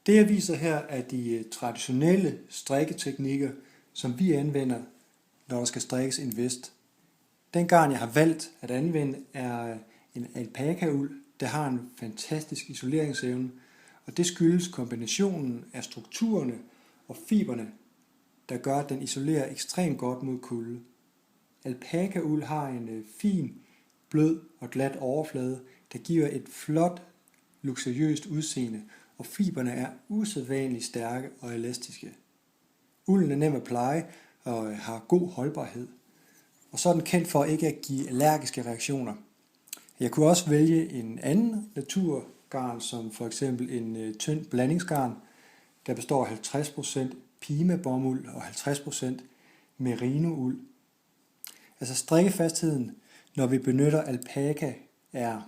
Det jeg viser her er de traditionelle strikketeknikker, som vi anvender, når der skal strikkes en vest. Den garn jeg har valgt at anvende er en alpakauld, der har en fantastisk isoleringsevne, og det skyldes kombinationen af strukturerne og fiberne, der gør, at den isolerer ekstremt godt mod kulde. Alpakauld har en fin, blød og glat overflade, der giver et flot, luksuriøst udseende, og fiberne er usædvanligt stærke og elastiske. Ulden er nem at pleje og har god holdbarhed, og så er den kendt for ikke at give allergiske reaktioner. Jeg kunne også vælge en anden naturgarn, som for eksempel en tynd blandingsgarn, der består af 50% pima-bomuld og 50% merino-uld. Altså strikkefastheden, når vi benytter alpaka, er